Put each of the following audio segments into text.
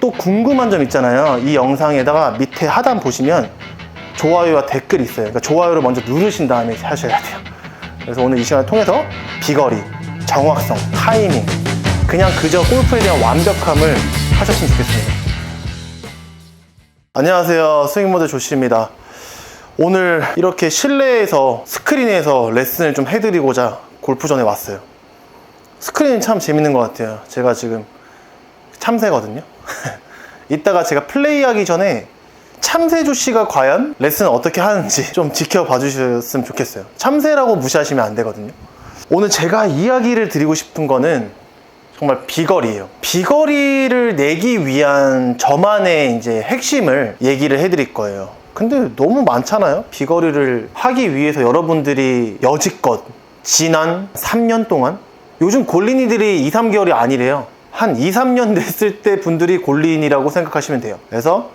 또 궁금한 점 있잖아요. 이 영상에다가 밑에 하단 보시면 좋아요와 댓글이 있어요. 그러니까 좋아요를 먼저 누르신 다음에 하셔야 돼요. 그래서 오늘 이 시간을 통해서 비거리, 정확성, 타이밍, 그냥 그저 골프에 대한 완벽함을 하셨으면 좋겠습니다. 안녕하세요, 스윙모드 조시입니다. 오늘 이렇게 실내에서 스크린에서 레슨을 좀 해드리고자 골프전에 왔어요. 스크린이 참 재밌는 것 같아요. 제가 지금 참새거든요. 이따가 제가 플레이하기 전에 참새조 씨가 과연 레슨을 어떻게 하는지 좀 지켜봐 주셨으면 좋겠어요. 참새라고 무시하시면 안 되거든요. 오늘 제가 이야기를 드리고 싶은 거는 정말 비거리예요. 비거리를 내기 위한 저만의 이제 핵심을 얘기를 해드릴 거예요. 근데 너무 많잖아요. 비거리를 하기 위해서 여러분들이 여지껏 지난 3년 동안, 요즘 골린이들이 2, 3개월이 아니래요. 한 2, 3년 됐을 때 분들이 골린이라고 생각하시면 돼요. 그래서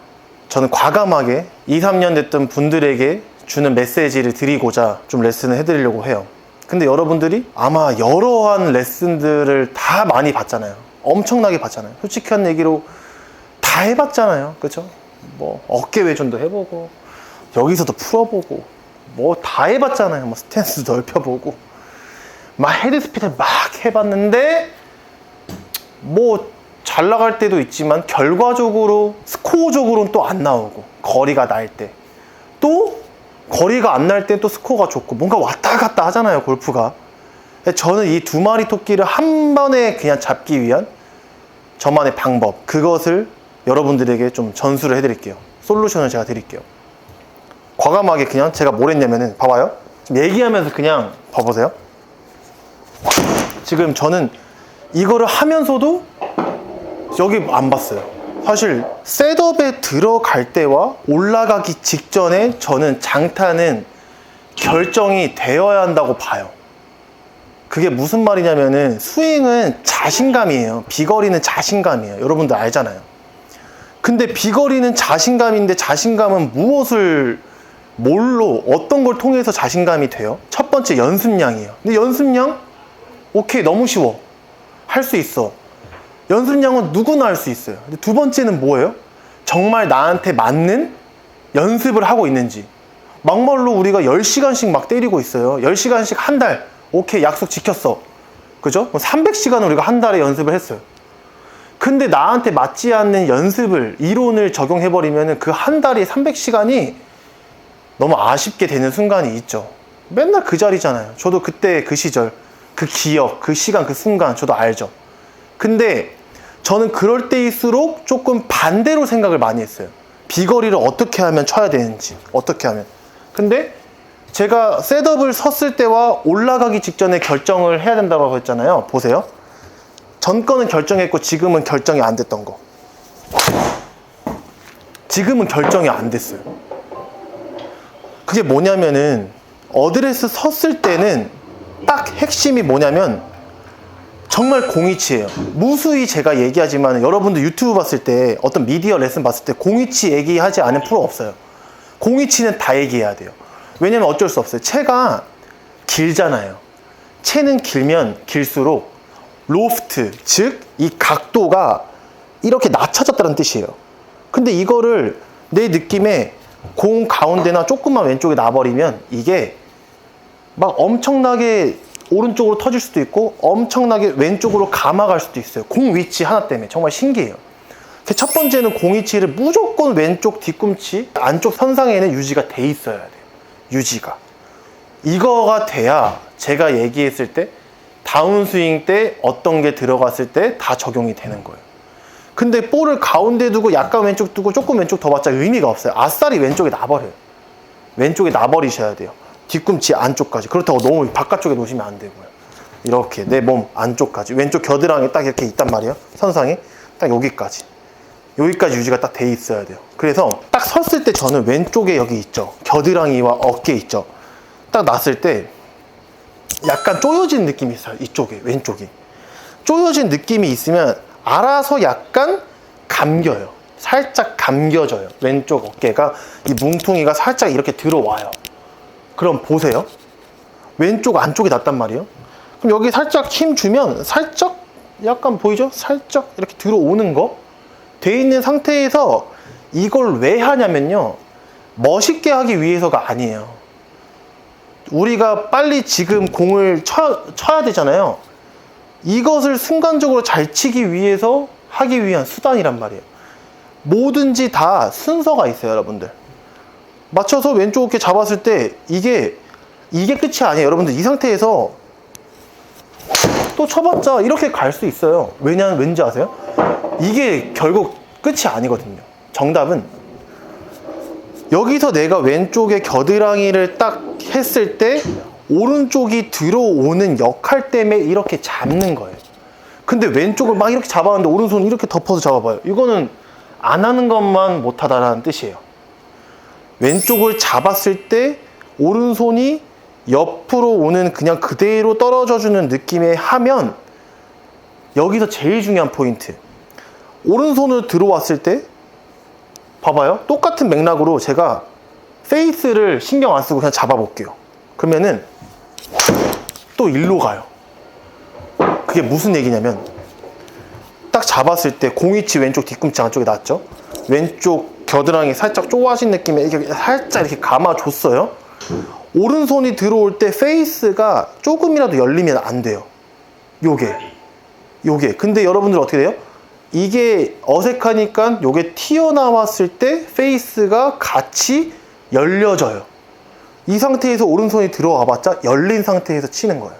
저는 과감하게 2, 3년 됐던 분들에게 주는 메시지를 드리고자 좀 레슨을 해드리려고 해요. 근데 여러분들이 아마 여러한 레슨들을 다 많이 봤잖아요. 엄청나게 봤잖아요. 솔직한 얘기로 다 해봤잖아요. 그쵸? 뭐 어깨 회전도 해보고 여기서도 풀어보고 뭐 다 해봤잖아요. 뭐 스탠스 넓혀보고 막 헤드스피드 막 해봤는데 뭐 잘 나갈 때도 있지만 결과적으로 스코어적으로는 또 안 나오고, 거리가 날 때 또 거리가 안 날 때 또 스코어가 좋고, 뭔가 왔다 갔다 하잖아요, 골프가. 저는 이 두 마리 토끼를 한 번에 그냥 잡기 위한 저만의 방법, 그것을 여러분들에게 좀 전수를 해드릴게요. 솔루션을 제가 드릴게요. 과감하게 그냥 제가 뭘 했냐면은, 봐봐요. 지금 얘기하면서 그냥 봐보세요. 지금 저는 이거를 하면서도 여기 안 봤어요. 사실 셋업에 들어갈 때와 올라가기 직전에 저는 장타는 결정이 되어야 한다고 봐요. 그게 무슨 말이냐면은, 스윙은 자신감이에요. 비거리는 자신감이에요. 여러분들 알잖아요. 근데 비거리는 자신감인데, 자신감은 뭘로, 어떤 걸 통해서 자신감이 돼요? 첫 번째, 연습량이에요. 근데 연습량? 오케이, 너무 쉬워. 할 수 있어. 연습량은 누구나 할 수 있어요. 근데 두 번째는 뭐예요? 정말 나한테 맞는 연습을 하고 있는지. 막말로 우리가 10시간씩 막 때리고 있어요. 10시간씩 한 달. 오케이, 약속 지켰어. 그죠? 300시간을 우리가 한 달에 연습을 했어요. 근데 나한테 맞지 않는 연습을, 이론을 적용해버리면 그 한 달에 300시간이 너무 아쉽게 되는 순간이 있죠. 맨날 그 자리잖아요. 저도 그때 그 시절, 그 기억, 그 시간, 그 순간 저도 알죠. 근데 저는 그럴 때일수록 조금 반대로 생각을 많이 했어요. 비거리를 어떻게 하면 쳐야 되는지, 어떻게 하면. 근데 제가 셋업을 섰을 때와 올라가기 직전에 결정을 해야 된다고 했잖아요. 보세요. 전 거는 결정했고 지금은 결정이 안 됐던 거. 지금은 결정이 안 됐어요. 그게 뭐냐면은, 어드레스 섰을 때는 딱 핵심이 뭐냐면 정말 공이치예요. 무수히 제가 얘기하지만 여러분들 유튜브 봤을 때, 어떤 미디어 레슨 봤을 때 공이치 얘기하지 않은 프로 없어요. 공이치는 다 얘기해야 돼요. 왜냐면 어쩔 수 없어요. 채가 길잖아요. 채는 길면 길수록 로프트, 즉 이 각도가 이렇게 낮춰졌다는 뜻이에요. 근데 이거를 내 느낌에 공 가운데나 조금만 왼쪽에 놔버리면 이게 막 엄청나게 오른쪽으로 터질 수도 있고 엄청나게 왼쪽으로 감아갈 수도 있어요. 공 위치 하나 때문에. 정말 신기해요. 첫 번째는 공 위치를 무조건 왼쪽 뒤꿈치 안쪽 선상에는 유지가 돼 있어야 돼요. 유지가. 이거가 돼야 제가 얘기했을 때 다운스윙 때 어떤 게 들어갔을 때 다 적용이 되는 거예요. 근데 볼을 가운데 두고 약간 왼쪽 두고 조금 왼쪽 더 봤자 의미가 없어요. 아싸리 왼쪽에 놔버려요. 왼쪽에 놔버리셔야 돼요. 뒤꿈치 안쪽까지. 그렇다고 너무 바깥쪽에 놓으시면 안 되고요. 이렇게 내 몸 안쪽까지. 왼쪽 겨드랑이 딱 이렇게 있단 말이에요. 선상에 딱 여기까지 유지가 딱 돼 있어야 돼요. 그래서 딱 섰을 때 저는 왼쪽에 여기 있죠. 겨드랑이와 어깨 있죠. 딱 놨을 때 약간 쪼여진 느낌이 있어요. 이쪽에, 왼쪽이. 쪼여진 느낌이 있으면 알아서 약간 감겨요. 살짝 감겨져요. 왼쪽 어깨가, 이 뭉퉁이가 살짝 이렇게 들어와요. 그럼 보세요. 왼쪽 안쪽이 낫단 말이에요. 그럼 여기 살짝 힘 주면 살짝 약간 보이죠? 살짝 이렇게 들어오는 거. 돼 있는 상태에서 이걸 왜 하냐면요, 멋있게 하기 위해서가 아니에요. 우리가 빨리 지금 공을 쳐야 되잖아요. 이것을 순간적으로 잘 치기 위해서 하기 위한 수단이란 말이에요. 뭐든지 다 순서가 있어요, 여러분들. 맞춰서 왼쪽 어깨 잡았을 때 이게 끝이 아니에요. 여러분들 이 상태에서 또 쳐봤자 이렇게 갈 수 있어요. 왜냐면 왠지 아세요? 이게 결국 끝이 아니거든요. 정답은 여기서 내가 왼쪽에 겨드랑이를 딱 했을 때 오른쪽이 들어오는 역할 때문에 이렇게 잡는 거예요. 근데 왼쪽을 막 이렇게 잡았는데 오른손 이렇게 덮어서 잡아봐요. 이거는 안 하는 것만 못하다라는 뜻이에요. 왼쪽을 잡았을 때 오른손이 옆으로 오는 그냥 그대로 떨어져주는 느낌에 하면, 여기서 제일 중요한 포인트, 오른손으로 들어왔을 때 봐봐요. 똑같은 맥락으로 제가 페이스를 신경 안 쓰고 그냥 잡아볼게요. 그러면은 또 일로 가요. 그게 무슨 얘기냐면, 딱 잡았을 때 공위치 왼쪽 뒤꿈치 안쪽에 놨죠. 왼쪽 겨드랑이 살짝 쪼아진 느낌에 이렇게 살짝 이렇게 감아줬어요. 오른손이 들어올 때 페이스가 조금이라도 열리면 안 돼요. 요게. 근데 여러분들 어떻게 돼요? 이게 어색하니까 요게 튀어나왔을 때 페이스가 같이 열려져요. 이 상태에서 오른손이 들어와봤자 열린 상태에서 치는 거예요.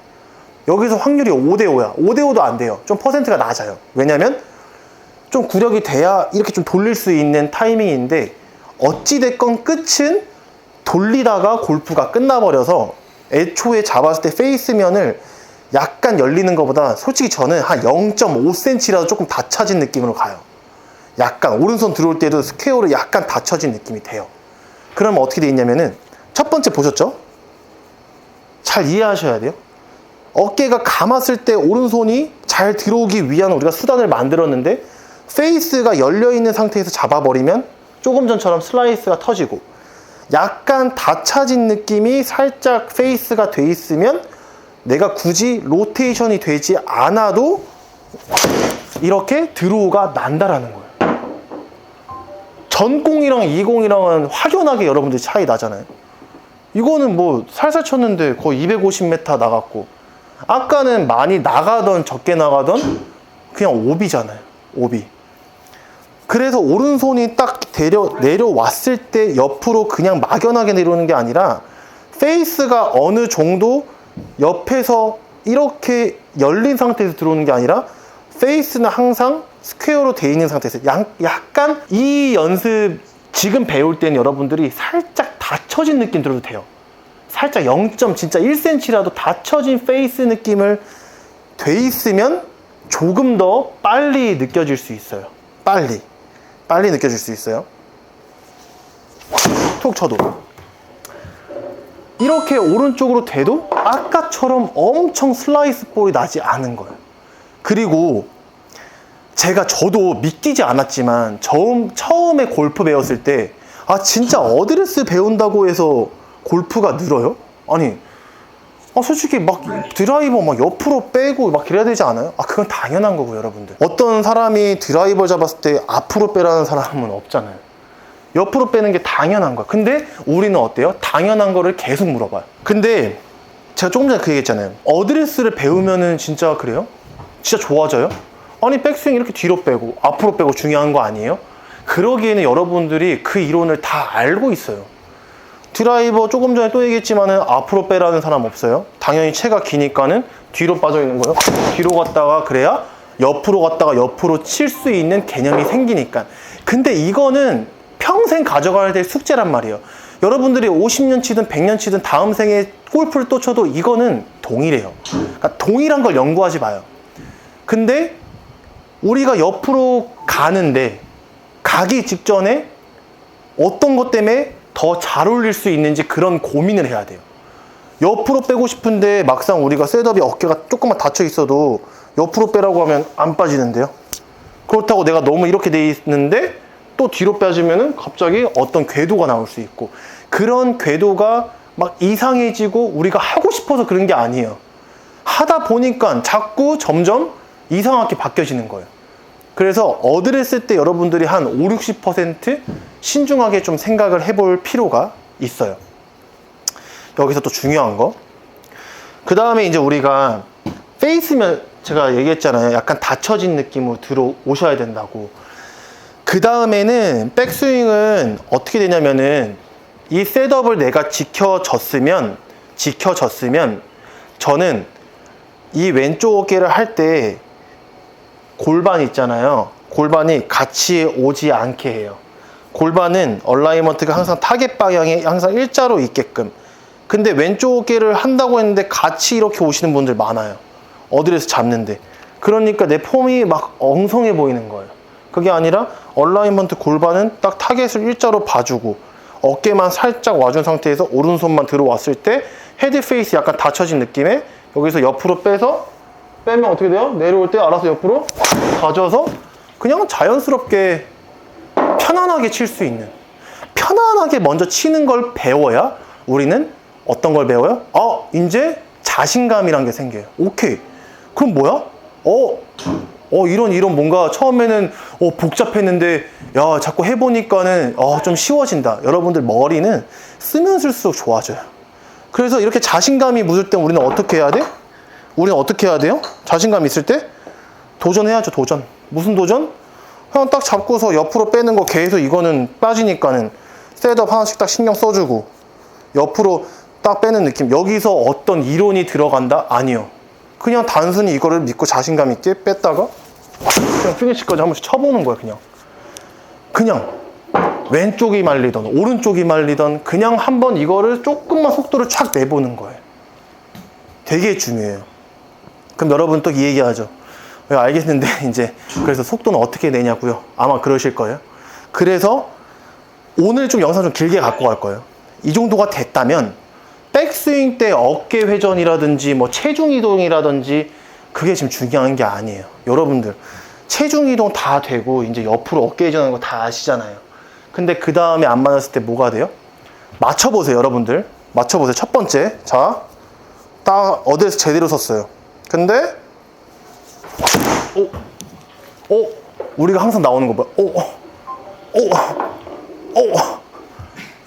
여기서 확률이 5대5야. 5대5도 안 돼요. 좀 퍼센트가 낮아요. 왜냐면 좀 구력이 돼야 이렇게 좀 돌릴 수 있는 타이밍인데, 어찌됐건 끝은 돌리다가 골프가 끝나버려서 애초에 잡았을 때 페이스면을 약간 열리는 것보다 솔직히 저는 한 0.5cm라도 조금 닫혀진 느낌으로 가요. 약간 오른손 들어올 때도 스퀘어로 약간 닫혀진 느낌이 돼요. 그러면 어떻게 돼 있냐면은, 첫 번째 보셨죠? 잘 이해하셔야 돼요. 어깨가 감았을 때 오른손이 잘 들어오기 위한 우리가 수단을 만들었는데, 페이스가 열려있는 상태에서 잡아버리면 조금 전처럼 슬라이스가 터지고, 약간 닫혀진 느낌이 살짝 페이스가 돼 있으면 내가 굳이 로테이션이 되지 않아도 이렇게 드로우가 난다라는 거예요. 전공이랑 이공이랑은 확연하게 여러분들 차이 나잖아요. 이거는 뭐 살살 쳤는데 거의 250m 나갔고, 아까는 많이 나가던 적게 나가던 그냥 오비잖아요. 오비. 그래서 오른손이 딱 내려왔을 때 옆으로 그냥 막연하게 내려오는 게 아니라, 페이스가 어느 정도 옆에서 이렇게 열린 상태에서 들어오는 게 아니라, 페이스는 항상 스퀘어로 돼 있는 상태에서 약간 이 연습 지금 배울 때는 여러분들이 살짝 닫혀진 느낌 들어도 돼요. 살짝 0.1cm라도 닫혀진 페이스 느낌을 돼 있으면 조금 더 빨리 느껴질 수 있어요. 빨리 느껴질 수 있어요. 툭 쳐도 이렇게 오른쪽으로 돼도 아까처럼 엄청 슬라이스 볼이 나지 않은 거예요. 그리고 저도 믿기지 않았지만 처음에 골프 배웠을 때, 아 진짜 어드레스 배운다고 해서 골프가 늘어요? 아니 솔직히 막 드라이버 막 옆으로 빼고 막 그래야 되지 않아요? 그건 당연한 거고, 여러분들. 어떤 사람이 드라이버 잡았을 때 앞으로 빼라는 사람은 없잖아요. 옆으로 빼는 게 당연한 거야. 근데 우리는 어때요? 당연한 거를 계속 물어봐요. 근데 제가 조금 전에 그 얘기했잖아요. 어드레스를 배우면은 진짜 그래요? 진짜 좋아져요? 아니 백스윙 이렇게 뒤로 빼고 앞으로 빼고 중요한 거 아니에요? 그러기에는 여러분들이 그 이론을 다 알고 있어요. 드라이버 조금 전에 또 얘기했지만은 앞으로 빼라는 사람 없어요. 당연히 채가 기니까는 뒤로 빠져 있는 거예요. 뒤로 갔다가 그래야 옆으로 갔다가 옆으로 칠 수 있는 개념이 생기니까. 근데 이거는 평생 가져가야 될 숙제란 말이에요. 여러분들이 50년 치든 100년 치든 다음 생에 골프를 또 쳐도 이거는 동일해요. 그러니까 동일한 걸 연구하지 마요. 근데 우리가 옆으로 가는데 가기 직전에 어떤 것 때문에 더 잘 어울릴 수 있는지 그런 고민을 해야 돼요. 옆으로 빼고 싶은데 막상 우리가 셋업이 어깨가 조금만 닫혀 있어도 옆으로 빼라고 하면 안 빠지는데요. 그렇다고 내가 너무 이렇게 돼 있는데 또 뒤로 빼주면은 갑자기 어떤 궤도가 나올 수 있고, 그런 궤도가 막 이상해지고 우리가 하고 싶어서 그런 게 아니에요. 하다 보니까 자꾸 점점 이상하게 바뀌어지는 거예요. 그래서 어드를 쓸 때 여러분들이 한 5, 60% 신중하게 좀 생각을 해볼 필요가 있어요. 여기서 또 중요한 거. 그 다음에 이제 우리가 페이스면 제가 얘기했잖아요. 약간 닫혀진 느낌으로 들어오셔야 된다고. 그 다음에는 백스윙은 어떻게 되냐면은 이 셋업을 내가 지켜졌으면 저는 이 왼쪽 어깨를 할 때 골반 있잖아요. 골반이 같이 오지 않게 해요. 골반은 얼라이먼트가 항상 타겟 방향에 항상 일자로 있게끔. 근데 왼쪽 어깨를 한다고 했는데 같이 이렇게 오시는 분들 많아요. 어디에서 잡는데. 그러니까 내 폼이 막 엉성해 보이는 거예요. 그게 아니라 얼라이먼트 골반은 딱 타겟을 일자로 봐주고 어깨만 살짝 와준 상태에서 오른손만 들어왔을 때 헤드 페이스 약간 닫혀진 느낌에 여기서 옆으로 빼면 어떻게 돼요? 내려올 때 알아서 옆으로 가져서 그냥 자연스럽게 편안하게 칠 수 있는, 편안하게 먼저 치는 걸 배워야 우리는 어떤 걸 배워요? 이제 자신감이란 게 생겨요. 오케이. 그럼 뭐야? 이런 뭔가 처음에는 복잡했는데 야 자꾸 해보니까는 좀 쉬워진다. 여러분들 머리는 쓰면 쓸수록 좋아져요. 그래서 이렇게 자신감이 묻을 때 우리는 어떻게 해야 돼? 우리는 어떻게 해야 돼요? 자신감 있을 때 도전해야죠. 도전. 무슨 도전? 그냥 딱 잡고서 옆으로 빼는 거 계속 이거는 빠지니까는 셋업 하나씩 딱 신경 써주고 옆으로 딱 빼는 느낌. 여기서 어떤 이론이 들어간다? 아니요. 그냥 단순히 이거를 믿고 자신감 있게 뺐다가 그냥 피니시까지 한 번씩 쳐보는 거예요. 그냥 왼쪽이 말리던 오른쪽이 말리던 그냥 한번 이거를 조금만 속도를 촥 내보는 거예요. 되게 중요해요. 그럼 여러분 또 이 얘기하죠. 알겠는데 이제 그래서 속도는 어떻게 내냐고요? 아마 그러실 거예요. 그래서 오늘 좀 영상 좀 길게 갖고 갈 거예요. 이 정도가 됐다면 백스윙 때 어깨 회전이라든지 뭐 체중 이동이라든지 그게 지금 중요한 게 아니에요. 여러분들 체중 이동 다 되고 이제 옆으로 어깨 회전하는 거 다 아시잖아요. 근데 그 다음에 안 맞았을 때 뭐가 돼요? 맞춰보세요. 여러분들 맞춰보세요. 첫 번째, 자, 딱 어디에서 제대로 섰어요. 근데 우리가 항상 나오는 거 뭐야?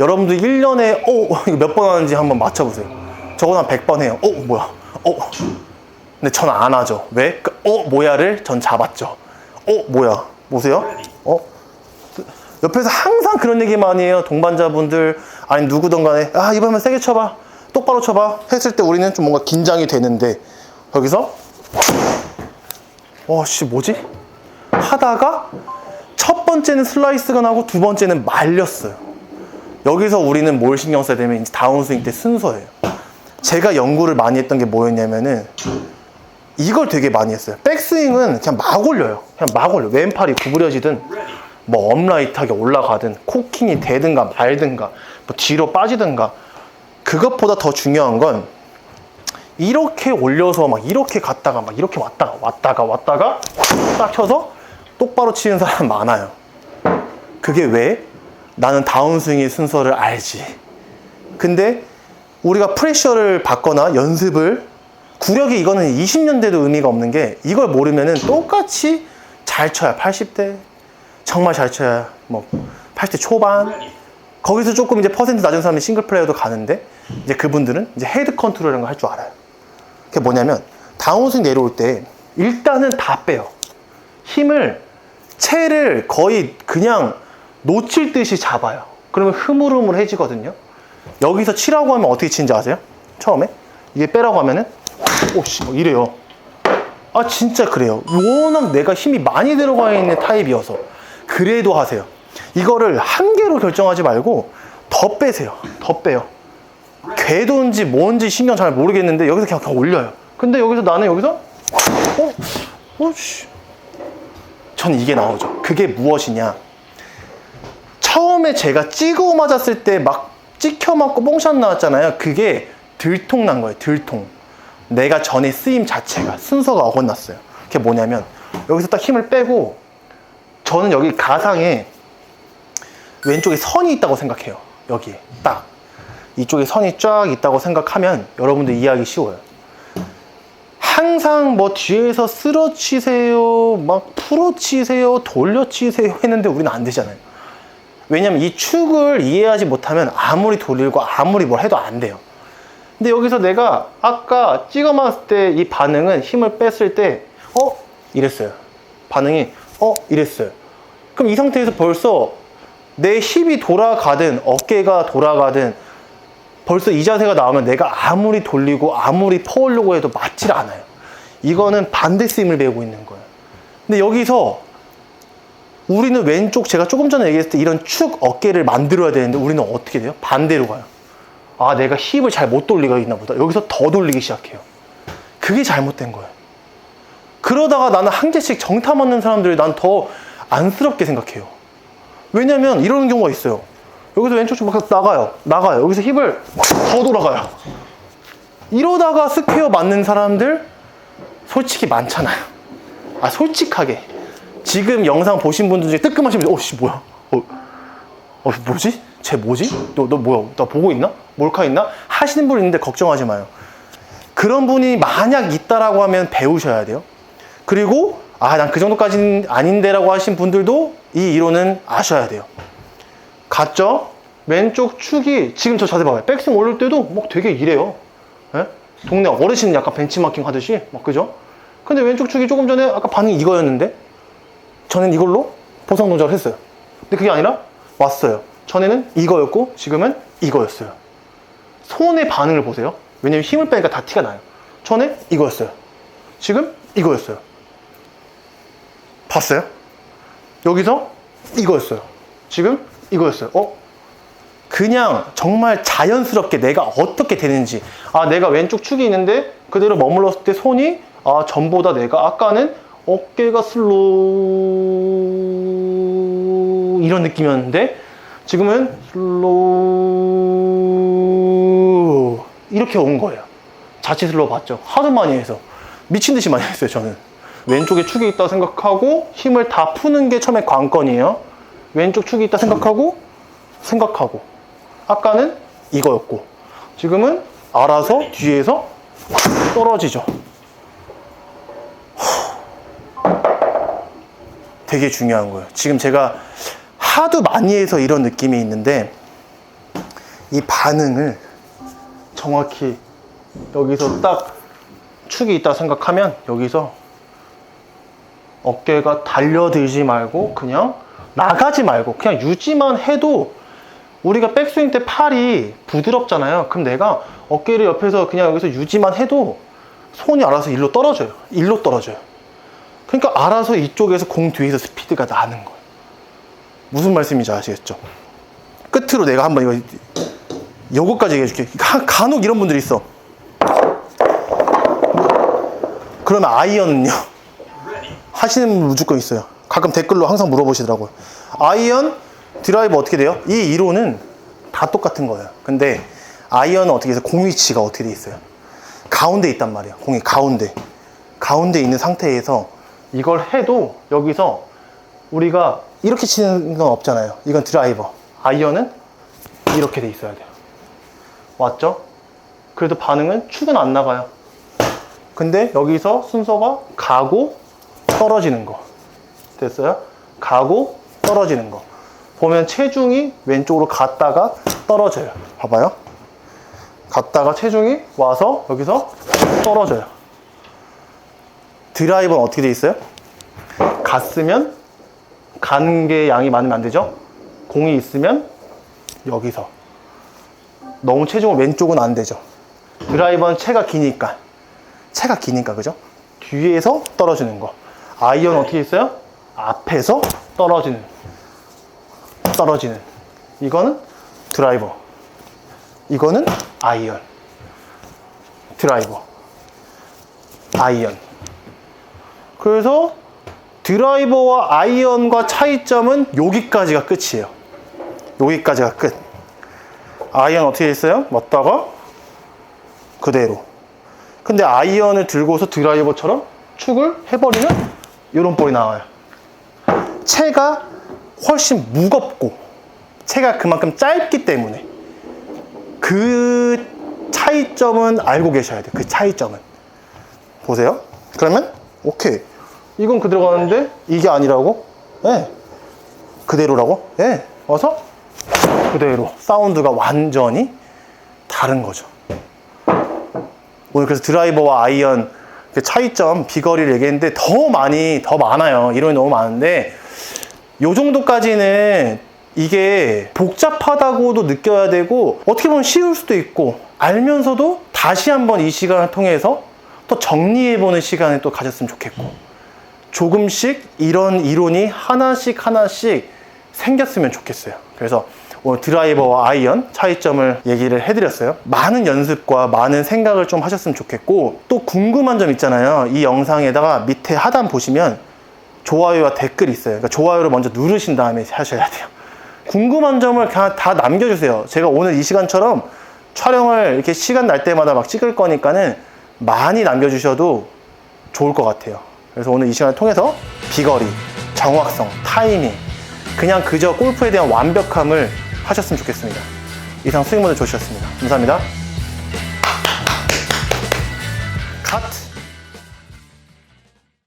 여러분들 1년에 이거 몇 번 하는지 한번 맞춰보세요. 저거 한 100번 해요. 뭐야? 근데 전 안 하죠. 왜? 뭐야를 전 잡았죠. 뭐야? 보세요. 옆에서 항상 그런 얘기 많이 해요. 동반자분들 아니 누구든 간에 이번엔 세게 쳐봐. 똑바로 쳐봐. 했을 때 우리는 좀 뭔가 긴장이 되는데 여기서 뭐지? 하다가 첫 번째는 슬라이스가 나고 두 번째는 말렸어요. 여기서 우리는 뭘 신경 써야 되면 이제 다운스윙 때 순서예요. 제가 연구를 많이 했던 게 뭐였냐면은 이걸 되게 많이 했어요. 백스윙은 그냥 막 올려요. 왼팔이 구부려지든 뭐 업라이트하게 올라가든 코킹이 되든가 말든가 뭐 뒤로 빠지든가 그것보다 더 중요한 건 이렇게 올려서 막 이렇게 갔다가 막 이렇게 왔다가 딱 쳐서 똑바로 치는 사람 많아요. 그게 왜? 나는 다운스윙의 순서를 알지. 근데 우리가 프레셔를 받거나 연습을 구력이 이거는 20년 돼도 의미가 없는 게 이걸 모르면은 똑같이 잘 쳐야 80대 정말 잘 쳐야 뭐 80대 초반 거기서 조금 이제 퍼센트 낮은 사람이 싱글 플레이어도 가는데 이제 그분들은 이제 헤드 컨트롤이라는 걸 할 줄 알아요. 그게 뭐냐면 다운스윙 내려올 때 일단은 다 빼요. 힘을 채를 거의 그냥 놓칠 듯이 잡아요. 그러면 흐물흐물해지거든요. 여기서 치라고 하면 어떻게 치는지 아세요? 처음에 이게 빼라고 하면은 이래요. 진짜 그래요. 워낙 내가 힘이 많이 들어가 있는 타입이어서 그래도 하세요. 이거를 한 개로 결정하지 말고 더 빼세요. 더 빼요. 궤도인지 뭔지 신경 잘 모르겠는데 여기서 그냥 올려요. 근데 나는 여기서 전 이게 나오죠. 그게 무엇이냐? 처음에 제가 찍어 맞았을 때 막 찍혀 맞고 뽕샷 나왔잖아요. 그게 들통 난 거예요. 들통. 내가 전에 쓰임 자체가 순서가 어긋났어요. 그게 뭐냐면 여기서 딱 힘을 빼고 저는 여기 가상에 왼쪽에 선이 있다고 생각해요. 여기에 딱 이쪽에 선이 쫙 있다고 생각하면 여러분들 이해하기 쉬워요. 한 항상 뭐 뒤에서 쓸어치세요, 막 풀어치세요, 돌려치세요 했는데 우리는 안 되잖아요. 왜냐면 이 축을 이해하지 못하면 아무리 돌리고 아무리 뭘 해도 안 돼요. 근데 여기서 내가 아까 찍어 봤을 때 이 반응은 힘을 뺐을 때 이랬어요. 반응이 이랬어요. 그럼 이 상태에서 벌써 내 힙이 돌아가든 어깨가 돌아가든 벌써 이 자세가 나오면 내가 아무리 돌리고 아무리 퍼오려고 해도 맞질 않아요. 이거는 반대 스윙을 배우고 있는 거예요. 근데 여기서 우리는 왼쪽, 제가 조금 전에 얘기했을 때 이런 축 어깨를 만들어야 되는데 우리는 어떻게 돼요? 반대로 가요. 아, 내가 힙을 잘 못 돌리고 있나 보다. 여기서 더 돌리기 시작해요. 그게 잘못된 거예요. 그러다가 나는 한 개씩 정타 맞는 사람들이 난 더 안쓰럽게 생각해요. 왜냐면 이러는 경우가 있어요. 여기서 왼쪽 좀 막 나가요. 여기서 힙을 더 돌아가요. 이러다가 스퀘어 맞는 사람들 솔직히 많잖아요. 아, 솔직하게 지금 영상 보신 분들 중에 뜨끔하시면 뭐야? 뭐지? 쟤 뭐지? 너 뭐야? 나 보고 있나? 몰카 있나? 하시는 분 있는데 걱정하지 마요. 그런 분이 만약 있다라고 하면 배우셔야 돼요. 그리고 난 그 정도까지는 아닌데 라고 하신 분들도 이 이론은 아셔야 돼요. 갔죠? 왼쪽 축이 지금 저 자세 봐봐요. 백스윙 올릴 때도 막 되게 이래요. 예? 동네 어르신 약간 벤치마킹 하듯이 막, 그죠? 근데 왼쪽 축이 조금 전에 아까 반응이 이거였는데 저는 이걸로 보상 동작을 했어요. 근데 그게 아니라 왔어요. 전에는 이거였고 지금은 이거였어요. 손의 반응을 보세요. 왜냐면 힘을 빼니까 다 티가 나요. 전에 이거였어요. 지금 이거였어요. 봤어요? 여기서 이거였어요. 지금 이거였어요. 그냥 정말 자연스럽게 내가 어떻게 되는지, 내가 왼쪽 축이 있는데 그대로 머물렀을 때 손이 전보다 내가 아까는 어깨가 슬로우 이런 느낌이었는데 지금은 슬로우 이렇게 온 거예요. 자체 슬로우 봤죠? 하도 많이 해서 미친 듯이 많이 했어요. 저는 왼쪽에 축이 있다 생각하고 힘을 다 푸는 게 처음에 관건이에요. 왼쪽 축이 있다 생각하고 아까는 이거였고 지금은 알아서 뒤에서 떨어지죠. 되게 중요한 거예요. 지금 제가 하도 많이 해서 이런 느낌이 있는데 이 반응을 정확히 여기서 딱 축이 있다 생각하면 여기서 어깨가 달려들지 말고 그냥 나가지 말고 그냥 유지만 해도 우리가 백스윙 때 팔이 부드럽잖아요. 그럼 내가 어깨를 옆에서 그냥 여기서 유지만 해도 손이 알아서 일로 떨어져요. 그러니까 알아서 이쪽에서 공 뒤에서 스피드가 나는 거예요. 무슨 말씀인지 아시겠죠? 끝으로 내가 한번 요거까지 얘기해 줄게. 간혹 이런 분들이 있어. 그러면 아이언은요? 하시는 분 무조건 있어요. 가끔 댓글로 항상 물어보시더라고요. 아이언, 드라이버 어떻게 돼요? 이 이론은 다 똑같은 거예요. 근데 아이언은 어떻게 해서 공 위치가 어떻게 돼 있어요? 가운데 있단 말이에요. 공이 가운데 있는 상태에서 이걸 해도 여기서 우리가 이렇게 치는 건 없잖아요. 이건 드라이버. 아이언은 이렇게 돼 있어야 돼요. 맞죠? 그래도 반응은 축은 안 나가요. 근데 여기서 순서가 가고 떨어지는 거. 됐어요? 가고 떨어지는 거. 보면 체중이 왼쪽으로 갔다가 떨어져요. 봐봐요. 갔다가 체중이 와서 여기서 떨어져요. 드라이버는 어떻게 돼 있어요? 갔으면 가는 게 양이 많으면 안 되죠? 공이 있으면 여기서. 너무 체중을 왼쪽은 안 되죠. 드라이버는 체가 기니까, 그죠? 뒤에서 떨어지는 거. 아이언은 어떻게 있어요? 앞에서 떨어지는. 이거는 드라이버. 이거는 아이언. 드라이버. 아이언. 그래서 드라이버와 아이언과 차이점은 여기까지가 끝이에요. 여기까지가 끝. 아이언 어떻게 있어요? 맞다가 그대로. 근데 아이언을 들고서 드라이버처럼 축을 해버리면 이런 볼이 나와요. 채가 훨씬 무겁고 채가 그만큼 짧기 때문에 그 차이점은 알고 계셔야 돼요. 그 차이점은. 보세요. 그러면 오케이. 이건 그대로 가는데 이게 아니라고? 네. 그대로라고? 네. 와서 그대로. 사운드가 완전히 다른 거죠. 오늘 그래서 드라이버와 아이언 차이점, 비거리를 얘기했는데 더 많아요. 이론이 너무 많은데 요 정도까지는 이게 복잡하다고도 느껴야 되고 어떻게 보면 쉬울 수도 있고 알면서도 다시 한번 이 시간을 통해서 또 정리해보는 시간을 또 가졌으면 좋겠고 조금씩 이런 이론이 하나씩 생겼으면 좋겠어요. 그래서 오늘 드라이버와 아이언 차이점을 얘기를 해드렸어요. 많은 연습과 많은 생각을 좀 하셨으면 좋겠고 또 궁금한 점 있잖아요. 이 영상에다가 밑에 하단 보시면 좋아요와 댓글이 있어요. 그러니까 좋아요를 먼저 누르신 다음에 하셔야 돼요. 궁금한 점을 그냥 다 남겨주세요. 제가 오늘 이 시간처럼 촬영을 이렇게 시간 날 때마다 막 찍을 거니까는 많이 남겨주셔도 좋을 것 같아요. 그래서 오늘 이 시간을 통해서 비거리, 정확성, 타이밍 그냥 그저 골프에 대한 완벽함을 하셨으면 좋겠습니다. 이상 스윙모드 조시였습니다. 감사합니다. 컷!